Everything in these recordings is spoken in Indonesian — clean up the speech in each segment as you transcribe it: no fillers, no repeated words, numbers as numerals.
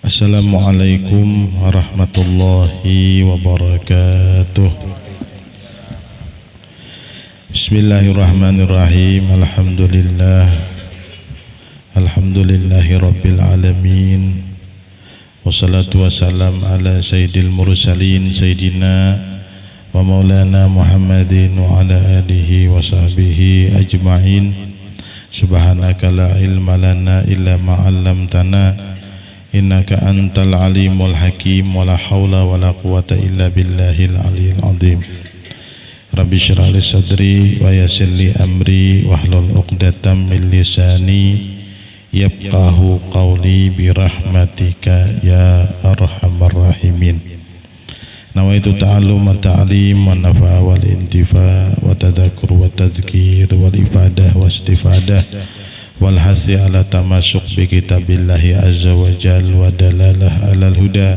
Assalamualaikum warahmatullahi wabarakatuh. Bismillahirrahmanirrahim. Alhamdulillahi rabbil alamin. Wassalatu wassalam ala sayyidil mursalin sayyidina wa maulana Muhammadin wa ala alihi wa sahbihi ajma'in. Subhanaka la ilma lana illa ma 'allamtana innaka antal alimul hakim wa la haula wa la quwata illa billahil aliyil azim. Rabbi shrah li sadri wa yassir li amri wahlul 'uqdatam min lisani yafqahu qawli bi rahmatika ya arhamar rahimin. Nawaitu ta'allum wa ta'lim wa nafa wal intifa wa tadhakkur wa tadhkir wal ibadah wa istifadah wal hasi ala tamasuk bi kitabillahi azza wa jal wa dalalah alal huda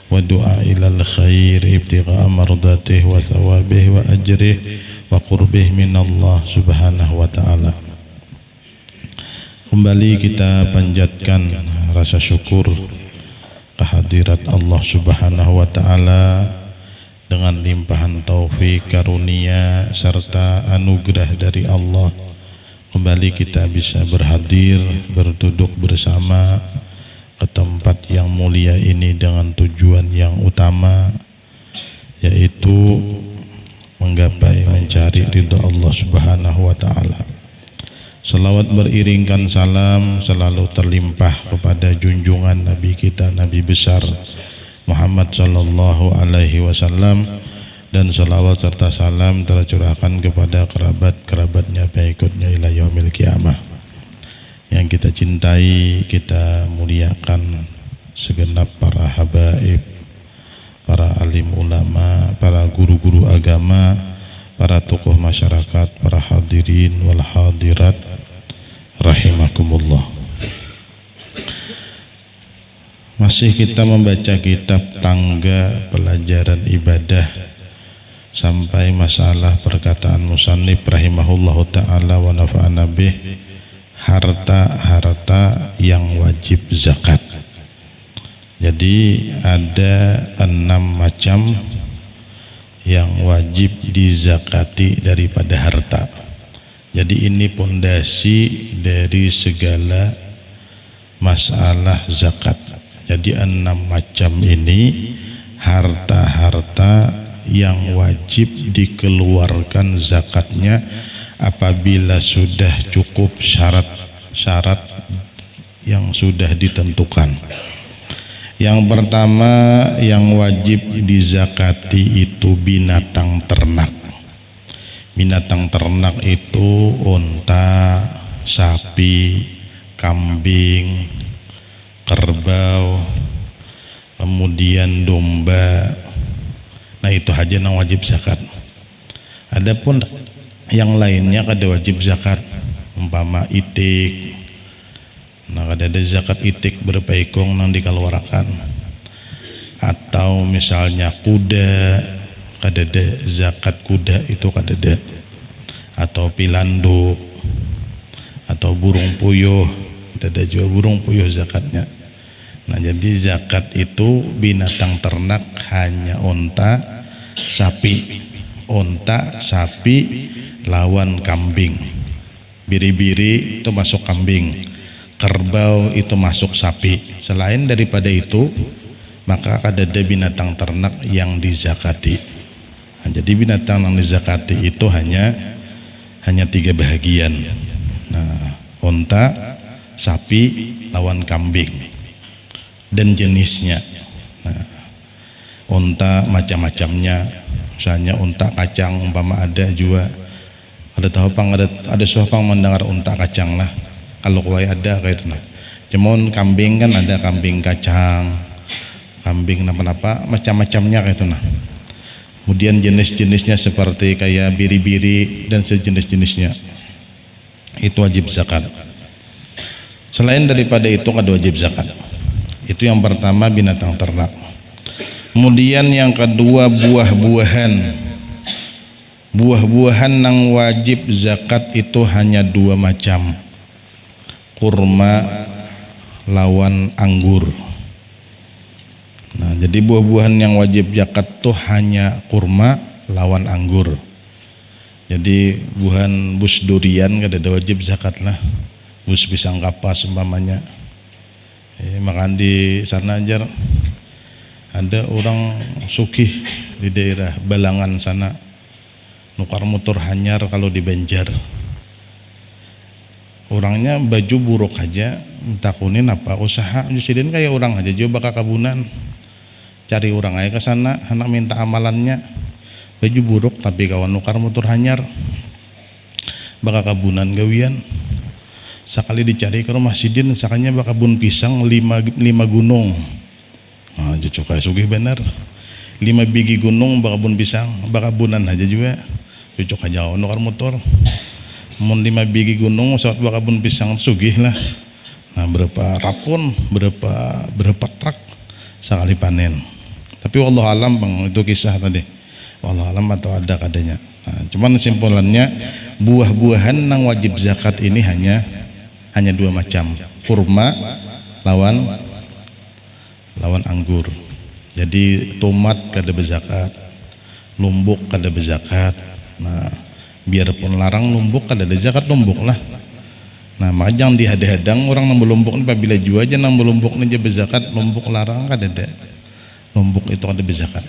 wa du'a ilal khair ibtigha mardatih wa thawabih wa ajrih wa qurbih minallah subhanahu wa ta'ala. Kembali kita panjatkan rasa syukur kehadirat Allah subhanahu wa ta'ala dengan limpahan taufik karunia serta anugerah dari Allah. Kembali kita bisa berhadir, berduduk bersama ke tempat yang mulia ini dengan tujuan yang utama, yaitu menggapai mencari ridha Allah subhanahu wa ta'ala. Salawat beriringkan salam selalu terlimpah kepada junjungan Nabi kita, Nabi besar Muhammad sallallahu alaihi wasallam, dan salawat serta salam tercurahkan kepada kerabat-kerabatnya pengikutnya ila yaumil qiyamah. Yang kita cintai, kita muliakan segenap para habaib, para alim ulama, para guru-guru agama, para tokoh masyarakat, para hadirin wal hadirat rahimakumullah. Masih kita membaca kitab Tangga Pelajaran Ibadah sampai masalah perkataan musannif rahimahullahu ta'ala wa nafa'ana bih, harta-harta yang wajib zakat. Jadi ada 6 macam yang wajib dizakati daripada harta. Jadi ini pondasi dari segala masalah zakat. Jadi 6 macam ini harta-harta yang wajib dikeluarkan zakatnya apabila sudah cukup syarat-syarat yang sudah ditentukan. Yang pertama yang wajib dizakati itu binatang ternak. Binatang ternak itu unta, sapi, kambing, kerbau, kemudian domba. Nah itu aja yang wajib zakat. Adapun yang lainnya kada wajib zakat, umpama itik. Nah kada ada zakat itik berapa ekong nang dikeluarkan. Atau misalnya kuda, kada ada zakat kuda itu kada ada. Atau pilanduk, atau burung puyuh, kada ada juga burung puyuh zakatnya. Nah jadi zakat itu binatang ternak hanya unta, sapi. Unta, sapi lawan kambing. Biri-biri itu masuk kambing, kerbau itu masuk sapi. Selain daripada itu maka kada ada binatang ternak yang dizakati. Nah, jadi binatang yang dizakati itu hanya 3 bahagian. Nah, unta, sapi lawan kambing dan jenisnya. Nah, unta macam-macamnya, misalnya unta kacang umpama ada juga. Ada tahu pang ada suapang mendengar unta kacang lah. Kalau kuai ada kayak itu nah. Cuman kambing kan ada kambing kacang, kambing apa-apa macam-macamnya kayak itu nah. Kemudian jenis-jenisnya seperti kayak biri-biri dan sejenis-jenisnya itu wajib zakat. Selain daripada itu ada wajib zakat. Itu yang pertama binatang ternak. Kemudian yang kedua buah-buahan. Buah-buahan yang wajib zakat itu hanya 2 macam. Kurma lawan anggur. Jadi buah-buahan yang wajib zakat tuh hanya kurma lawan anggur. Jadi buahan bus durian kada ada wajib zakat lah. Bus pisang kapas umpamanya. Makan di sana aja ada orang sugih di daerah Balangan sana, nukar motor hanyar kalau di Banjar. Orangnya baju buruk aja, takunin apa usaha jusidin kayak orang aja coba ke kabunan. Cari orang aja ke sana, anak minta amalannya. Baju buruk tapi kawan nukar motor hanyar. Baka kabunan gawian. Sekali dicari ke rumah sidin, sakanya baka bun pisang 5 gunung. Nah, cocok kayak sugih bener. 5 biji gunung baka bun pisang, baka bunan aja juga. Cocok aja nukar motor. Mun 5 biji gunung saat baka bun pisang sugih lah. Nah, berapa rapun, berapa truk sekali panen. Tapi wallahu alam bang, itu kisah tadi. Wallahu alam atau ada kadanya. Nah, cuman simpulannya buah-buahan yang wajib zakat ini hanya 2 macam. Kurma lawan anggur. Jadi tomat kada berzakat, lumbuk kada berzakat. Nah, biarpun larang lumbuk kada ada zakat lumbuk lah. Nah, majang dihadang orang nang belumbuk ni apabila jua aja nang belumbuk ni je berzakat, lumbuk larang kada ada. Lumbuk itu ada berzakat.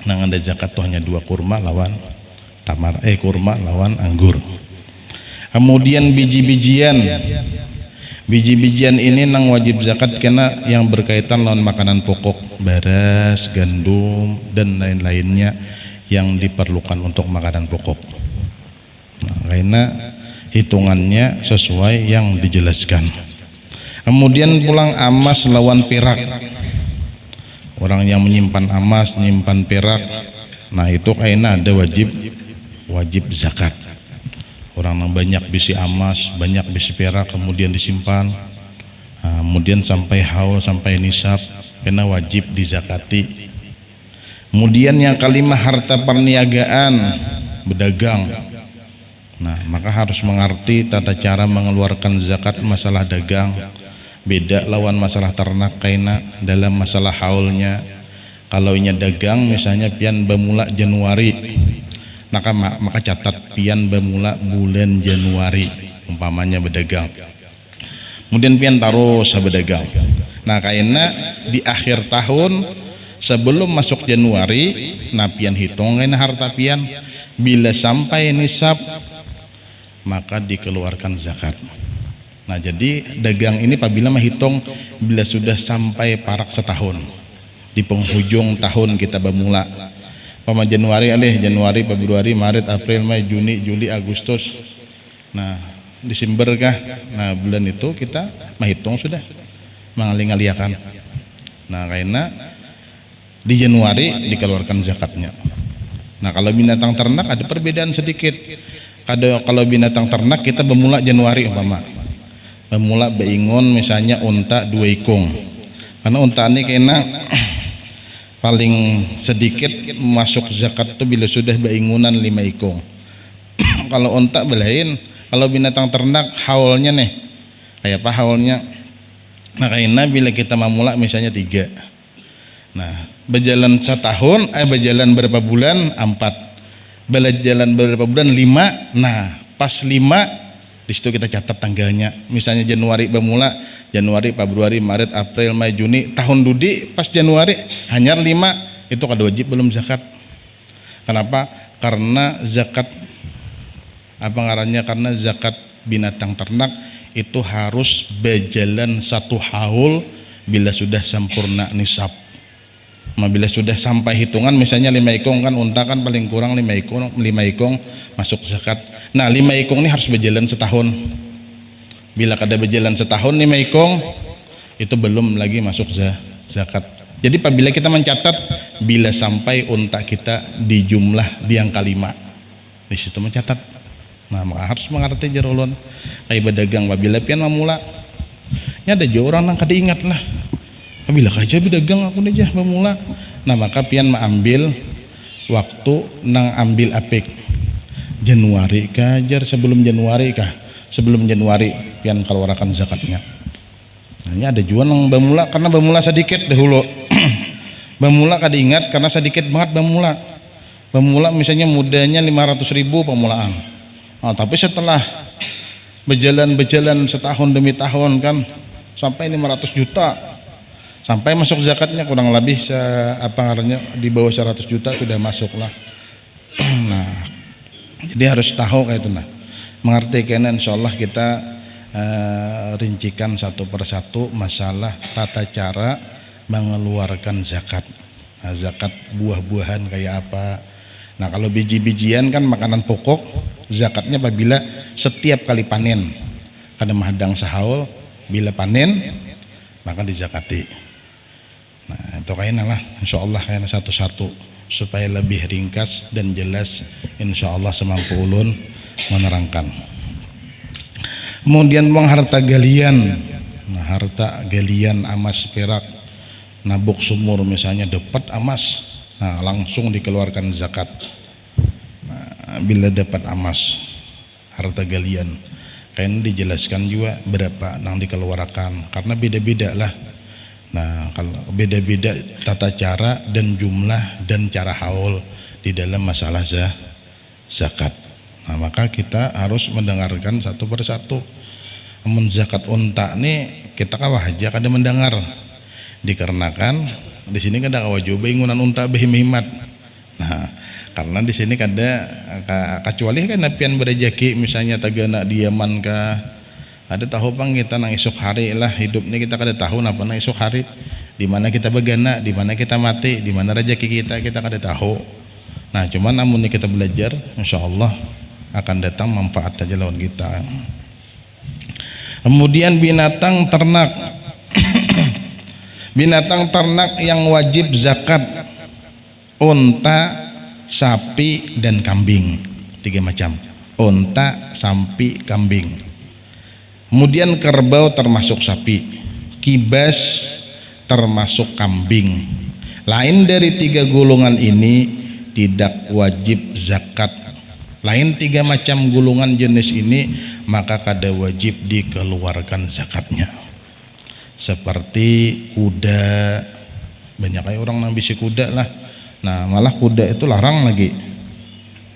Nang ada zakat tuh hanya 2, kurma lawan kurma lawan anggur. Kemudian biji-bijian ini nang wajib zakat karena yang berkaitan lawan makanan pokok, beras, gandum dan lain-lainnya yang diperlukan untuk makanan pokok. Nah, karena hitungannya sesuai yang dijelaskan. Kemudian pulang emas lawan perak. Orang yang menyimpan emas, menyimpan perak, nah itu kayaknya ada wajib zakat. Orang yang banyak bisi emas, banyak bisi perak, kemudian disimpan, nah, kemudian sampai haul, sampai nisab, kena wajib dizakati. Kemudian yang kelima harta perniagaan, berdagang. Nah, maka harus mengerti tata cara mengeluarkan zakat masalah dagang. Beda lawan masalah ternak kaina dalam masalah haulnya. Kalau inya dagang misalnya pian bemula Januari, maka catat pian bemula bulan Januari umpamanya berdagang. Kemudian pian taruh berdagang. Nah, kaina di akhir tahun sebelum masuk Januari, nah pian hitung kaina harta pian bila sampai nisab maka dikeluarkan zakat. Nah, jadi dagang ini apabila menghitung bila sudah sampai parak setahun di penghujung tahun kita bermula pama Januari Januari, Februari, Maret, April, Mei, Juni, Juli, Agustus, nah Desember kah, nah bulan itu kita menghitung sudah mengaling-aliakan. Nah, karena di Januari dikeluarkan zakatnya. Nah, kalau binatang ternak ada perbedaan sedikit. Kalau binatang ternak kita bermula Januari umpama memula beingon misalnya unta 2 ikung, karena unta ini kena paling sedikit masuk zakat itu bila sudah beingunan 5 ikung. Kalau unta belain, kalau binatang ternak haulnya nih kayak apa haulnya, nah karena bila kita memula misalnya 3, nah berjalan setahun, berjalan berapa bulan 4, berjalan berapa bulan 5, nah pas 5 di situ kita catat tanggalnya. Misalnya Januari bermula, Januari, Februari, Maret, April, Mei, Juni, tahun dudi pas Januari hanya 5, itu kada wajib belum zakat. Kenapa? Karena zakat apa ngarannya? Karena zakat binatang ternak itu harus berjalan 1 haul bila sudah sempurna nisab. Bila sudah sampai hitungan misalnya 5 ikung kan unta kan paling kurang 5 ikung masuk zakat. Nah, 5 ikung ini harus berjalan setahun. Bila kada berjalan setahun 5 ikung itu belum lagi masuk zakat. Jadi apabila kita mencatat bila sampai unta kita di jumlah di angka 5, di situ mencatat. Nah, maka harus mengerti jarulun kayak berdagang apabila pian memula. Nya ada jo orang nang kada ingat lah. Bila kaja berdagang aku nih jah memula. Nah, maka pian mengambil waktu nang ambil apik Januari kajar sebelum Januari kah? Sebelum Januari pian keluarkan zakatnya. Nah, ini ada juga nang bermula karena bermula sedikit dahulu. Bamula kada ingat karena sedikit banget bamula. Bamula misalnya mudanya 500.000 pemulaan. Nah, tapi setelah berjalan setahun demi tahun kan sampai 500 juta. Sampai masuk zakatnya kurang lebih di bawah 100 juta sudah masuk lah. Nah, jadi harus tahu kayak itu nah. Mengerti kena insyaallah kita rincikan satu persatu masalah tata cara mengeluarkan zakat. Nah, zakat buah-buahan kayak apa? Nah, kalau biji-bijian kan makanan pokok, zakatnya apabila setiap kali panen. Kada mahadang sahaul, bila panen maka dizakati. Nah, itu kayaknya lah insyaallah kayaknya satu-satu supaya lebih ringkas dan jelas insyaallah semampu ulun menerangkan. Kemudian uang harta galian. Nah, harta galian emas perak nabuk sumur misalnya dapat emas, nah langsung dikeluarkan zakat. Nah, bila dapat emas harta galian kayaknya dijelaskan juga berapa yang dikeluarkan karena beda-beda lah. Nah, kalau beda-beda tata cara dan jumlah dan cara haul di dalam masalah zakat. Nah, maka kita harus mendengarkan satu persatu. Amun zakat unta nih kita kawah aja kada mendengar. Dikarenakan di sini kada kawajub ingunan unta behimat. Nah, karena di sini kada kecuali kan napian berejeki misalnya tagana diaman ka ada tahu pang kita nang esok hari lah hidupnya kita kada tahu napa nang esok hari di mana kita begana, di mana kita mati, di mana rezeki kita kada tahu. Nah, cuman namun kita belajar insyaallah akan datang manfaat aja lawan kita. Kemudian binatang ternak. Binatang ternak yang wajib zakat unta, sapi dan kambing. 3 macam. Unta, sapi, kambing. Kemudian kerbau termasuk sapi, kibas termasuk kambing. Lain dari 3 golongan ini tidak wajib zakat. Lain 3 macam golongan jenis ini maka kada wajib dikeluarkan zakatnya. Seperti kuda, banyak kayak orang yang bisi kuda lah. Nah, malah kuda itu larang lagi.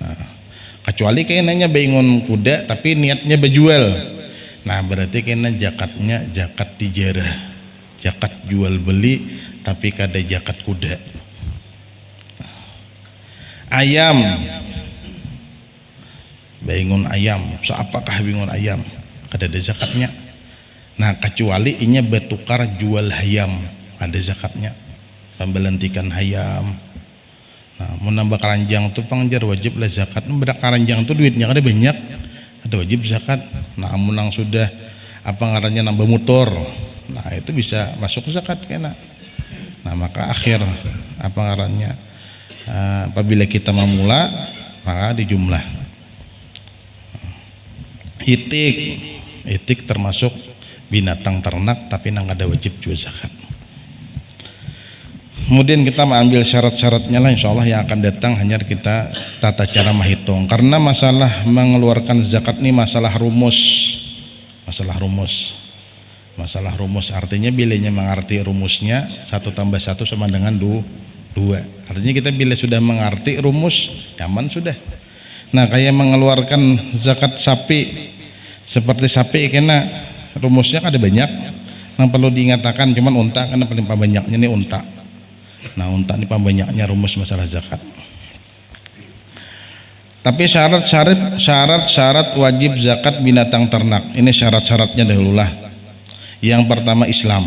Nah, kecuali kayaknya bangun kuda tapi niatnya berjual. Nah, berarti kayaknya zakatnya zakat tijarah, zakat jual beli tapi kada zakat kuda. Ayam, bangun ayam, seapakah bangun ayam? Kada ada zakatnya. Nah, kecuali inya bertukar jual hayam, ada zakatnya. Pembelentikan hayam. Nah, menambah keranjang tuh pangjar wajib lah zakat. Bedak keranjang tuh duitnya kada banyak, ada wajib zakat. Nah, amun sudah apa ngarannya nambah motor, nah itu bisa masuk zakat kena. Nah, maka akhir apa ngarannya apabila kita memula maka dijumlah. Itik termasuk binatang ternak tapi nang ada wajib juga zakat. Kemudian kita mengambil syarat-syaratnya lah insyaallah yang akan datang, hanya kita tata cara menghitung karena masalah mengeluarkan zakat ini masalah rumus artinya bilanya mengerti rumusnya 1 tambah 1 sama dengan 2. Artinya kita bila sudah mengerti rumus nyaman sudah. Nah, kayak mengeluarkan zakat sapi, seperti sapi kena rumusnya ada banyak yang perlu diingatkan, cuman unta karena paling banyaknya nih unta. Nah, unta ini banyaknya rumus masalah zakat. Tapi syarat-syarat wajib zakat binatang ternak ini syarat-syaratnya dahululah. Yang pertama Islam.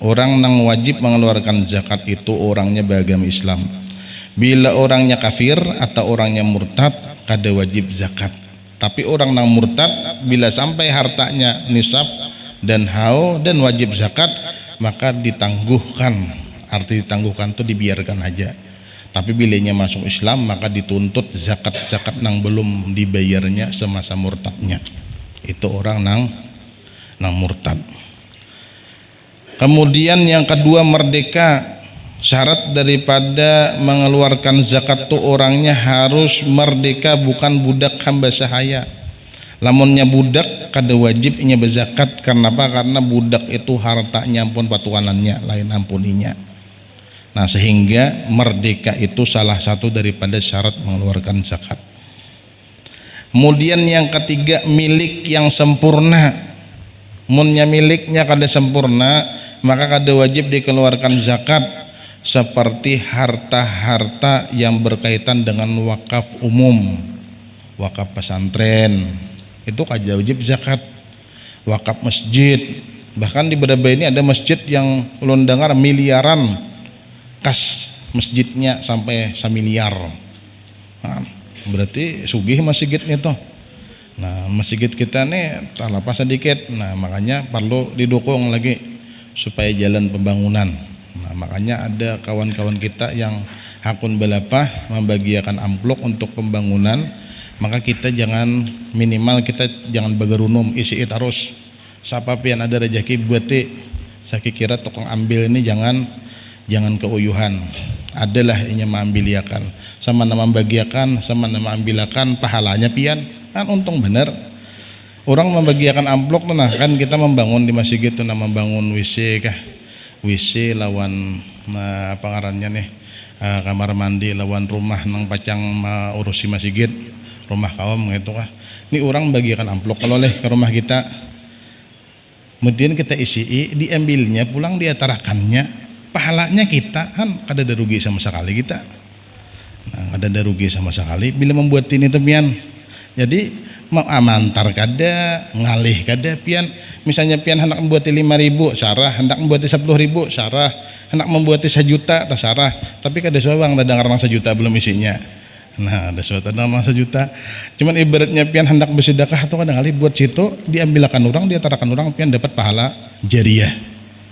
Orang yang wajib mengeluarkan zakat itu orangnya beragama Islam. Bila orangnya kafir atau orangnya murtad kada wajib zakat. Tapi orang yang murtad bila sampai hartanya nisab dan haul dan wajib zakat maka ditangguhkan. Arti ditangguhkan itu dibiarkan aja. Tapi bilanya masuk Islam maka dituntut zakat yang belum dibayarnya semasa murtadnya. Itu orang nang murtad. Kemudian yang kedua merdeka. Syarat daripada mengeluarkan zakat itu orangnya harus merdeka, bukan budak hamba sahaya. Lamunnya budak kada wajib inya berzakat. Karena apa? Karena budak itu hartanya ampun patuanannya lain ampuninya. Nah, sehingga merdeka itu salah satu daripada syarat mengeluarkan zakat. Kemudian yang ketiga, milik yang sempurna. Munnya miliknya kada sempurna, maka kada wajib dikeluarkan zakat, seperti harta-harta yang berkaitan dengan wakaf umum, wakaf pesantren, itu kada wajib zakat. Wakaf masjid, bahkan di Bedabaya ini ada masjid yang ulun dengar miliaran kas masjidnya, sampai 1 miliar. Nah, berarti sugih masjid itu. Nah, masjid kita nih talapa sedikit. Nah, makanya perlu didukung lagi supaya jalan pembangunan. Nah, makanya ada kawan-kawan kita yang hakun belapah membagiakan amplop untuk pembangunan. Maka kita jangan, minimal kita jangan bagarunum isi terus. Siapa pian ada rezeki buati, saya kira tukang ambil ini jangan keuyuhan. Adalah inya mengambiliakan, sama nama membagiakan, sama nama ambilakan, pahalanya pian kan untung bener. Orang membagiakan amplop tuh, nah kan kita membangun di masjid itu, nah membangun WC kah, WC lawan nah apa ngarannya nih, kamar mandi lawan rumah nang pacang urusi masjid, rumah kaum gitu kah. Ini orang membagiakan amplop kalau oleh ke rumah kita, kemudian kita isi, diambilnya pulang diatarakannya, pahalanya kita kan kada ada rugi sama sekali kita. Nah, kada ada rugi sama sekali bila membuat ini tepian. Jadi mau amantar kada, ngalih kada pian. Misalnya pian hendak membuat 5.000 sarah, hendak membuat 10.000 sarah, hendak membuat 1 juta tak sarah. Tapi kada sawang tak dengar 1 juta belum isinya. Nah, ada suatu nama 1 juta. Cuman ibaratnya pian hendak bersedekah atau kadang kali buat situ diambilkan orang, diatarakan orang, pian dapat pahala jariyah.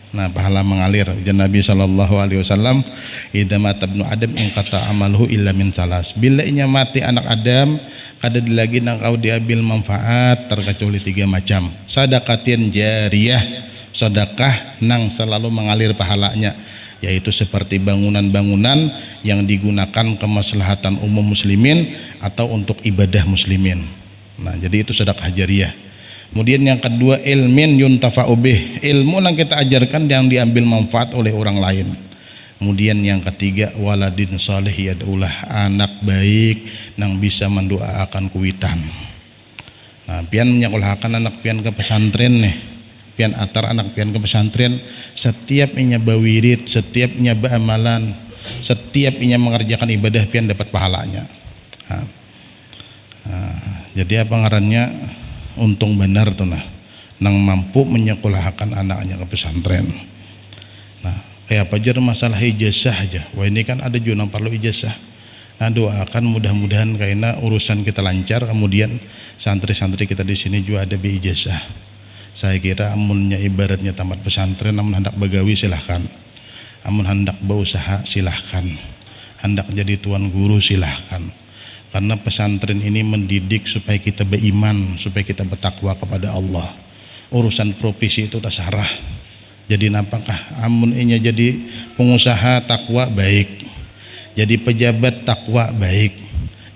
Nah, pahala mengalir. Dan Nabi sallallahu alaihi wasallam, idza mata ibnu adam inqata amaluhu illa min salas. Bila inya mati anak Adam, kada lagi nang kau diambil manfaat terkecuali 3 macam. Sadaqatin jariyah, sedekah nang selalu mengalir pahalanya, yaitu seperti bangunan-bangunan yang digunakan kemaslahatan umum muslimin atau untuk ibadah muslimin. Nah, jadi itu sedekah jariyah. Kemudian yang kedua, ilmin yuntafa'u bih, ilmu yang kita ajarkan yang diambil manfaat oleh orang lain. Kemudian yang ketiga, waladin salih yad'ulah, anak baik yang bisa mendoakan kuitan. Nah, pian menyekolahkan anak pian ke pesantren nih, pian atar anak pian ke pesantren, setiap inya bawirid, setiap inya beramalan, setiap inya mengerjakan ibadah pian dapat pahalanya. Jadi apa ngarannya, untung benar tuh nah, nang mampu menyekolahkan anaknya ke pesantren. Nah, kayak apa aja masalah ijazah aja. Wah, ini kan ada juga yang perlu ijazah. Nah, doakan mudah-mudahan karena urusan kita lancar. Kemudian santri-santri kita di sini juga ada ijazah. Saya kira amunnya ibaratnya tamat pesantren, namun hendak begawi silahkan, amun hendak berusaha silahkan, hendak jadi tuan guru silahkan. Karena pesantren ini mendidik supaya kita beriman, supaya kita bertakwa kepada Allah. Urusan profesi itu terserah. Jadi nampakah amun inya jadi pengusaha takwa baik, jadi pejabat takwa baik,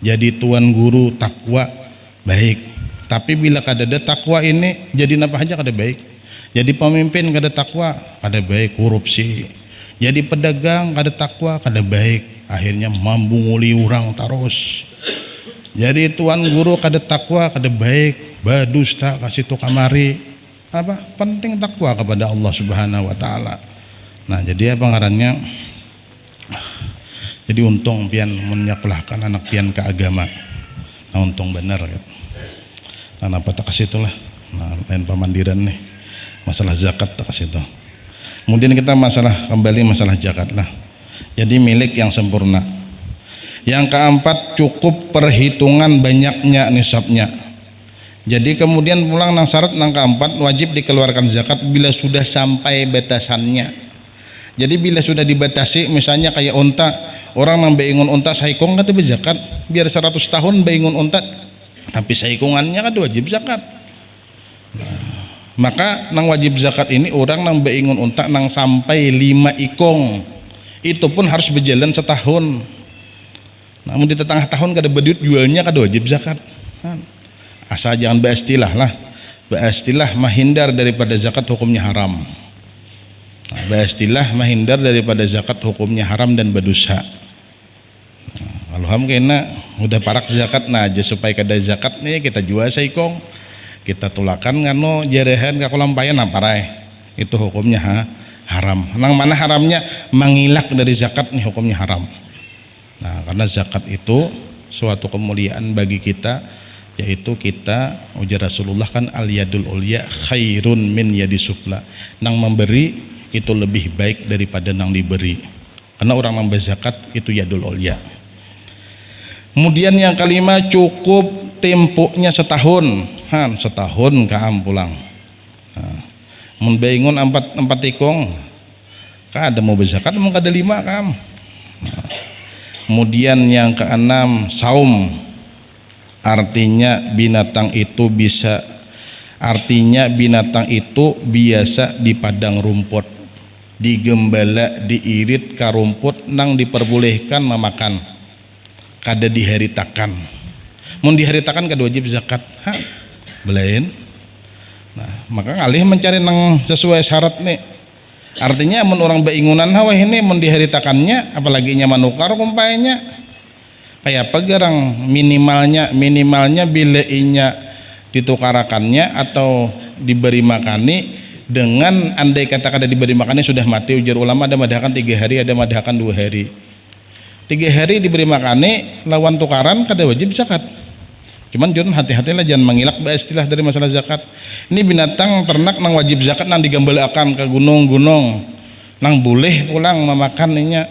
jadi tuan guru takwa baik. Tapi bila kada ada takwa ini, jadi napa aja kada baik. Jadi pemimpin kada takwa kada baik, korupsi. Jadi pedagang kada takwa kada baik, akhirnya membunguli orang terus. Jadi tuan guru kada takwa kada baik, badusta kasih tu kamari. Apa penting takwa kepada Allah Subhanahu wa taala. Nah, jadi apa ngarannya, jadi untung pian menyekolahkan anak pian ke agama. Nah, untung benar gitu. Nah, apa tak kasih itulah. Nah, lain pemandiran nih, masalah zakat tak kasih itu. Kemudian kita kembali masalah zakat lah. Jadi milik yang sempurna. Yang keempat, cukup perhitungan banyaknya nisabnya. Jadi kemudian pulang nang syarat nang keempat, wajib dikeluarkan zakat bila sudah sampai batasannya. Jadi bila sudah dibatasi, misalnya kayak unta, orang nang beingun unta saikung kada berzakat, biar 100 tahun beingun unta, tapi saikungannya kada wajib zakat. Nah, maka nang wajib zakat ini orang nang beingun unta nang sampai 5 ikong, itu pun harus berjalan setahun. Namun di tengah tahun kada berduit jualnya kada wajib zakat. Asal jangan beristilah lah, beristilah menghindar daripada zakat hukumnya haram. Bastilah menghindar daripada zakat hukumnya haram dan berdosa. Kalau ham kena udah parak zakat nah aja supaya kada zakat nih kita jual saikong kita tulakan ngano jarehan ka kolampayan aparai itu hukumnya haram. Nang mana haramnya mengilak dari zakat nih hukumnya haram. Nah karena zakat itu suatu kemuliaan bagi kita, yaitu kita ujar Rasulullah kan al yadul ulya khairun min yadi sufla, nang memberi itu lebih baik daripada nang diberi, karena orang nambah zakat itu yadul ulya. Kemudian yang kelima, cukup temponya setahun, setahun kaam pulang. Mun bangun empat tikong, ka ada mau berzakat, mau kada 5 kaam. Kemudian yang keenam, saum, artinya binatang itu biasa di padang rumput, digembala, diirit ka rumput nang diperbolehkan memakan, kada diharitakan. Mun diharitakan kada wajib zakat, belain. Nah, maka ngalih mencari nang sesuai syarat nih. Artinya mun orang beingunan hawa ini mun diharitakannya apalagi nya manukar kumpainya kayak apa garang minimalnya bila inya ditukarakannya atau diberi makani dengan andai kata kada diberi makani sudah mati. Ujar ulama ada madhakan 3 hari, ada madhakan 2 hari. 3 hari diberi makani lawan tukaran kada wajib zakat. Cuman jangan hati-hatilah jangan mengilak istilah dari masalah zakat. Ini binatang ternak nang wajib zakat nang digambalakan ke gunung-gunung nang boleh pulang memakannya.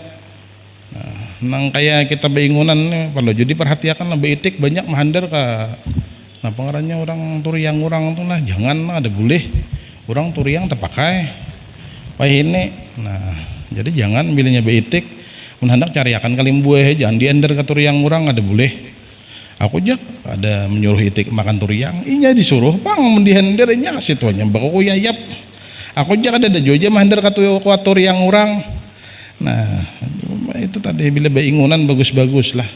Nah, nang kayak kita beingunan perlu jadi perhatikan lebih itik banyak menghandar ke nah pengarannya orang turiang orang tuh nah jangan ada boleh orang turiang terpakai payah ini. Nah jadi jangan milihnya beitik menghendak cari akan kalim buah jangan diender ke turiang orang ada boleh. Aku jak ada menyuruh itik makan turiang, inya disuruh pang mendihander inya kasih tuanya baku yayap. Aku jak ada joja mahander katu turiang orang. Nah itu tadi bila beingunan bagus-bagus lah,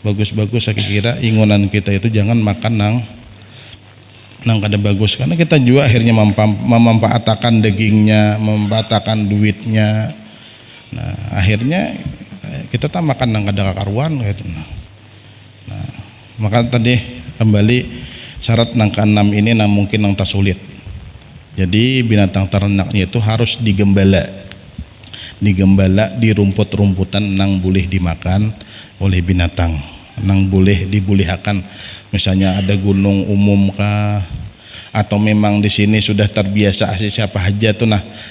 bagus-bagus saya kira ingunan kita itu jangan makan nang kada bagus, karena kita juga akhirnya memanfaatkan dagingnya, memanfaatkan duitnya. Nah akhirnya kita tak makan nang kada karuan gitu. Nah, maka tadi kembali syarat nang keenam ini nang mungkin nang sulit. Jadi binatang ternaknya itu harus digembala di rumput-rumputan nang boleh dimakan oleh binatang, nang boleh dibolehkan. Misalnya ada gunung umum kah, atau memang di sini sudah terbiasa siapa aja tuh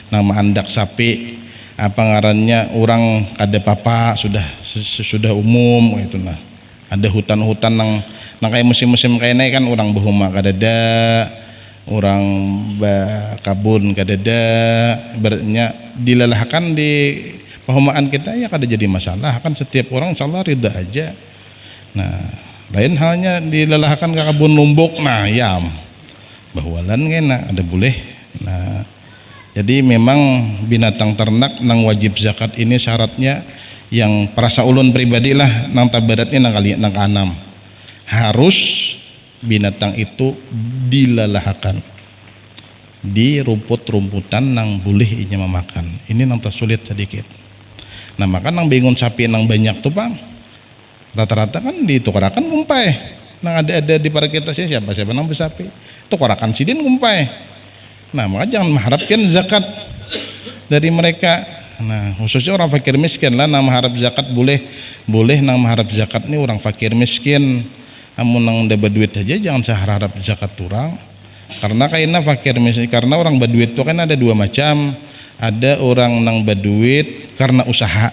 nama andak sapi apa ngarannya orang kada papa sudah umum gitu nah. Ada hutan-hutan nang kayak musim-musim kayak ini kan orang behuma kadada, orang kabun kadada, bernya dilalahkan di pehumaan kita ya kada jadi masalah kan setiap orang insyaallah ridha aja. Nah lain halnya dilalahkan ke kabun lumbuk nah ya bahwalan kena ada boleh. Nah jadi memang binatang ternak nang wajib zakat ini syaratnya yang perasa ulun pribadi lah nang tabaratnya nang keenam harus binatang itu dilalahkan di rumput-rumputan nang boleh inya memakan. Ini nang tersulit sedikit. Nah maka nang bingung sapi nang banyak tuh bang rata-rata kan ditukarakan kumpai nang ada di para kita siapa nang bersapi tukarakan sidin kumpai. Nah maka jangan mengharapkan zakat dari mereka. Nah khususnya orang fakir miskin lah nang mengharap zakat boleh nang mengharap zakat ini orang fakir miskin. Amun nang udah berduit aja jangan seharap zakat orang, karena kayaknya fakir miskin karena orang berduit itu kan ada 2 macam. Ada orang nang berduit karena usaha,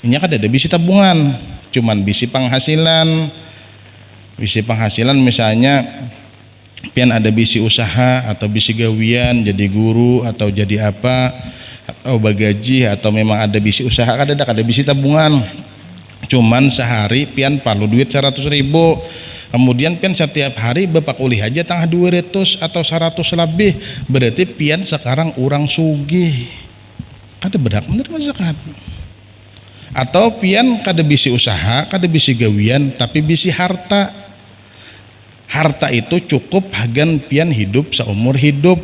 ini kan ada bisi tabungan, cuman bisi penghasilan misalnya pian ada bisi usaha atau bisi gawian jadi guru atau jadi apa atau bagaji atau memang ada bisi usaha kada bisi tabungan cuman sehari pian perlu duit 100.000 kemudian pian setiap hari bapak kuliah aja tangah 200 atau 100 lebih berarti pian sekarang orang sugih kada berhak menerima zakat. Atau pian kada bisi usaha kada bisi gawian tapi bisi harta itu cukup hagan pian hidup seumur hidup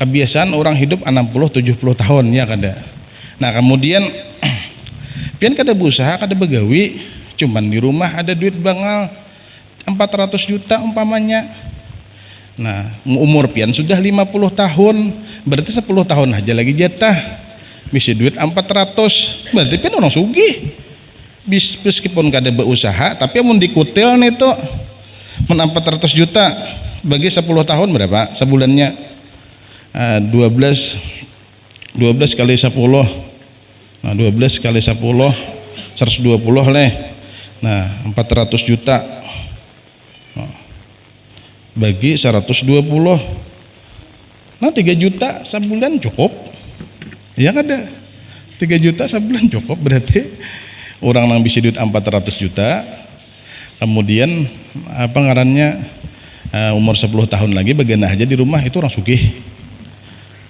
kebiasaan orang hidup 60-70 tahun ya kada. Nah kemudian pian kada berusaha, kada begawi, cuman di rumah ada duit bangal 400 juta umpamanya. Nah umur pian sudah 50 tahun, berarti 10 tahun aja lagi jatah bisa duit 400, berarti pian orang sugih. Meskipun kada berusaha tapi mun dikutil nih tuh men 400 juta bagi 10 tahun berapa sebulannya? 12 kali 10. Nah 12 kali 10 120 leh. Nah 400 juta bagi 120, nah 3 juta sebulan cukup ya kada. 3 juta sebulan cukup, berarti orang yang bisa duit 400 juta kemudian apa ngarannya umur 10 tahun lagi bagana aja di rumah, itu orang sugih.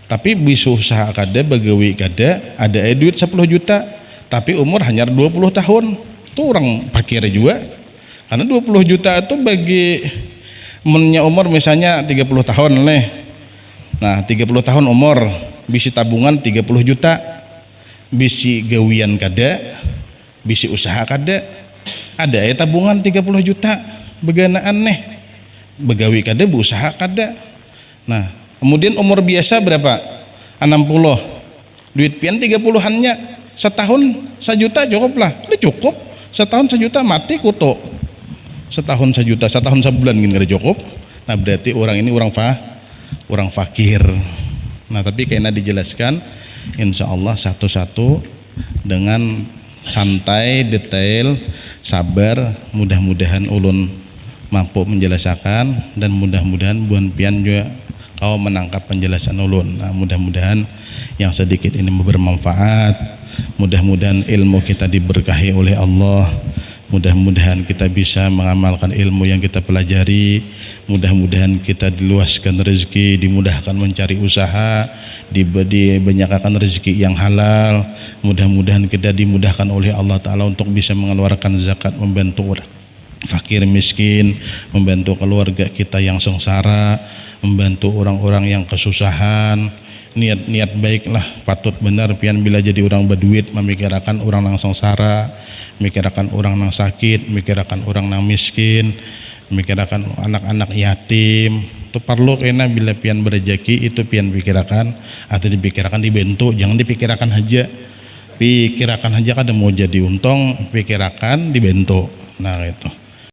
Tapi bisa usaha kada, bagawi kada, ada duit 10 juta tapi umur hanya 20 tahun, itu orang fakir juga. Karena 20 juta itu bagi mennya umur misalnya 30 tahun leh. Nah 30 tahun umur bisi tabungan 30 juta, bisi gawian kada, bisi usaha kada, ada tabungan 30 juta beganaan neh, begawi kada, berusaha kada. Nah kemudian umur biasa berapa? 60, duit pian 30-annya, setahun 1 juta cukup lah, udah cukup. Setahun 1 juta mati kuto, setahun 1 juta, setahun sebulan gini kada cukup. Nah berarti orang ini orang fakir. Nah tapi kayaknya dijelaskan insya Allah satu-satu dengan santai, detail, sabar. Mudah-mudahan ulun mampu menjelaskan dan mudah-mudahan buan pian juga kau menangkap penjelasan ulun. Nah, mudah-mudahan yang sedikit ini bermanfaat. Mudah-mudahan ilmu kita diberkahi oleh Allah. Mudah-mudahan kita bisa mengamalkan ilmu yang kita pelajari. Mudah-mudahan kita diluaskan rezeki, dimudahkan mencari usaha, dibanyakan rezeki yang halal. Mudah-mudahan kita dimudahkan oleh Allah Ta'ala untuk bisa mengeluarkan zakat, membantu fakir miskin, membantu keluarga kita yang sengsara, membantu orang-orang yang kesusahan. Niat baiklah, patut benar pian bila jadi orang berduit memikirkan orang yang sengsara, memikirkan orang yang sakit, memikirkan orang yang miskin, memikirkan anak-anak yatim. Itu perlu kena bila pian berrezeki itu pian pikirkan atau dipikirkan dibentuk, jangan dipikirkan aja. Pikirkan aja kada mau jadi untung, pikirkan dibentuk. Nah itu.